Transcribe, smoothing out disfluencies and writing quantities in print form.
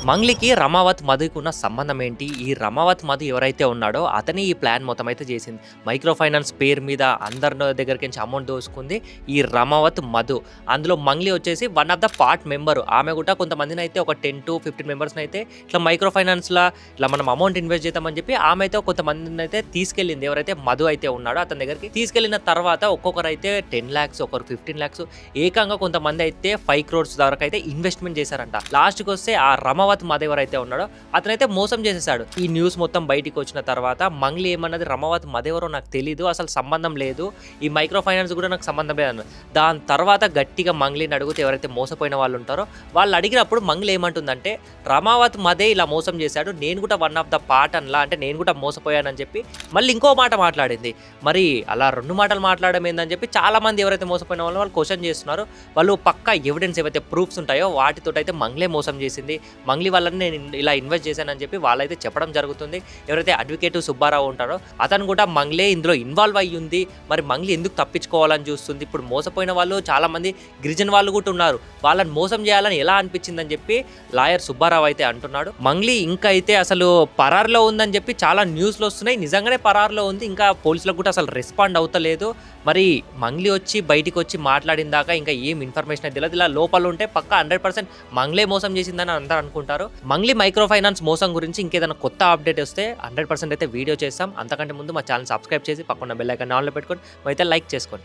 మంగ్లీకి రమావత్ మధుకి ఉన్న సంబంధం ఏంటి? ఈ రమావత్ మధు ఎవరైతే ఉన్నాడో అతనే ఈ ప్లాన్ మొత్తం అయితే చేసింది. మైక్రో ఫైనాన్స్ పేరు మీద అందరి దగ్గరికించి అమౌంట్ దోసుకుంది ఈ రమావత్ మధు. అందులో మంగ్లీ వచ్చేసి one of the part member. ఆమె కూడా కొంతమందిని అయితే ఒక 10-15 మెంబర్స్‌ని అయితే ఇట్లా మైక్రో ఫైనాన్స్‌లా ఇట్లా మనం అమౌంట్ ఇన్వెస్ట్ చేద్దామని చెప్పి ఆమె అయితే కొంతమందిని అయితే తీసుకెళ్ళింది. ఎవరైతే మధు అయితే ఉన్నాడో అతని దగ్గరికి తీసుకెళ్ళిన తర్వాత ఒక్కొక్కరైతే 10 lakhs, ఒకరు 15 lakhs, ఏకంగా కొంతమంది అయితే 5 crores వరకు అయితే ఇన్వెస్ట్‌మెంట్ చేశారంట. లాస్ట్‌కి వస్తే ఆ రమావత్ మధు ఎవరైతే ఉన్నాడో అతనైతే మోసం చేసేసాడు. ఈ న్యూస్ మొత్తం బయటికి వచ్చిన తర్వాత మంగ్లీ ఏమన్నది, రమావత్ మధు ఎవరో నాకు తెలీదు, అసలు సంబంధం లేదు, ఈ మైక్రో ఫైనాన్స్ కూడా నాకు సంబంధం లేదు. దాని తర్వాత గట్టిగా మంగ్లీని అడిగితే ఎవరైతే మోసపోయిన వాళ్ళు ఉంటారో వాళ్ళు అడిగినప్పుడు మంగ్లీ ఏమంటుందంటే, రమావత్ మధే ఇలా మోసం చేశాడు, నేను కూడా వన్ ఆఫ్ ద పార్ట్ అన్లా, అంటే నేను కూడా మోసపోయానని చెప్పి మళ్ళీ ఇంకో మాట మాట్లాడింది. మరి అలా 2 మాటలు మాట్లాడడం ఏందని చెప్పి చాలా మంది ఎవరైతే మోసపోయిన వాళ్ళు క్వశ్చన్ చేస్తున్నారు. వాళ్ళు పక్కా ఎవిడెన్స్ ఏవైతే ప్రూఫ్స్ ఉంటాయో వాటితో అయితే మంగ్లే మోసం చేసింది, మంగ్లీ వాళ్ళని నేను ఇలా ఇన్వెస్ట్ చేశానని చెప్పి వాళ్ళైతే చెప్పడం జరుగుతుంది. ఎవరైతే అడ్వకేట్ సుబ్బారావు ఉంటారో అతను కూడా మంగ్లే ఇందులో ఇన్వాల్వ్ అయ్యి ఉంది, మరి మంగ్లీ ఎందుకు తప్పించుకోవాలని చూస్తుంది, ఇప్పుడు మోసపోయిన వాళ్ళు చాలా మంది గిరిజన వాళ్ళు కూడా ఉన్నారు, వాళ్ళని మోసం చేయాలని ఎలా అనిపించిందని చెప్పి లాయర్ సుబ్బారావు అయితే అంటున్నాడు. మంగ్లీ ఇంకా అయితే అసలు పరారులో ఉందని చెప్పి చాలా న్యూస్లు వస్తున్నాయి. నిజంగానే పరారులో ఉంది, ఇంకా పోలీసులకు కూడా అసలు రెస్పాండ్ అవుతలేదు. మరి మంగ్లీ వచ్చి బయటికి వచ్చి మాట్లాడిన దాకా ఇంకా ఏం ఇన్ఫర్మేషన్ అయితే తెలియదు. ఇలా లోపల ఉంటే పక్కా 100% మంగ్లే మోసం చేసిందని అందరూ అనుకుంటారు. మంగ్లీ మైక్రో ఫైనాన్స్ మోసం గురించి ఇంకేదైనా కొత్త అప్డేట్ వస్తే 100% అయితే వీడియో చేస్తాం. అంతకంటే ముందు మా ఛానల్ సబ్స్క్రైబ్ చేసి పక్కన బెల్ ఐకాన్ ఆన్లో పెట్టుకొని అయితే లైక్ చేసుకోండి.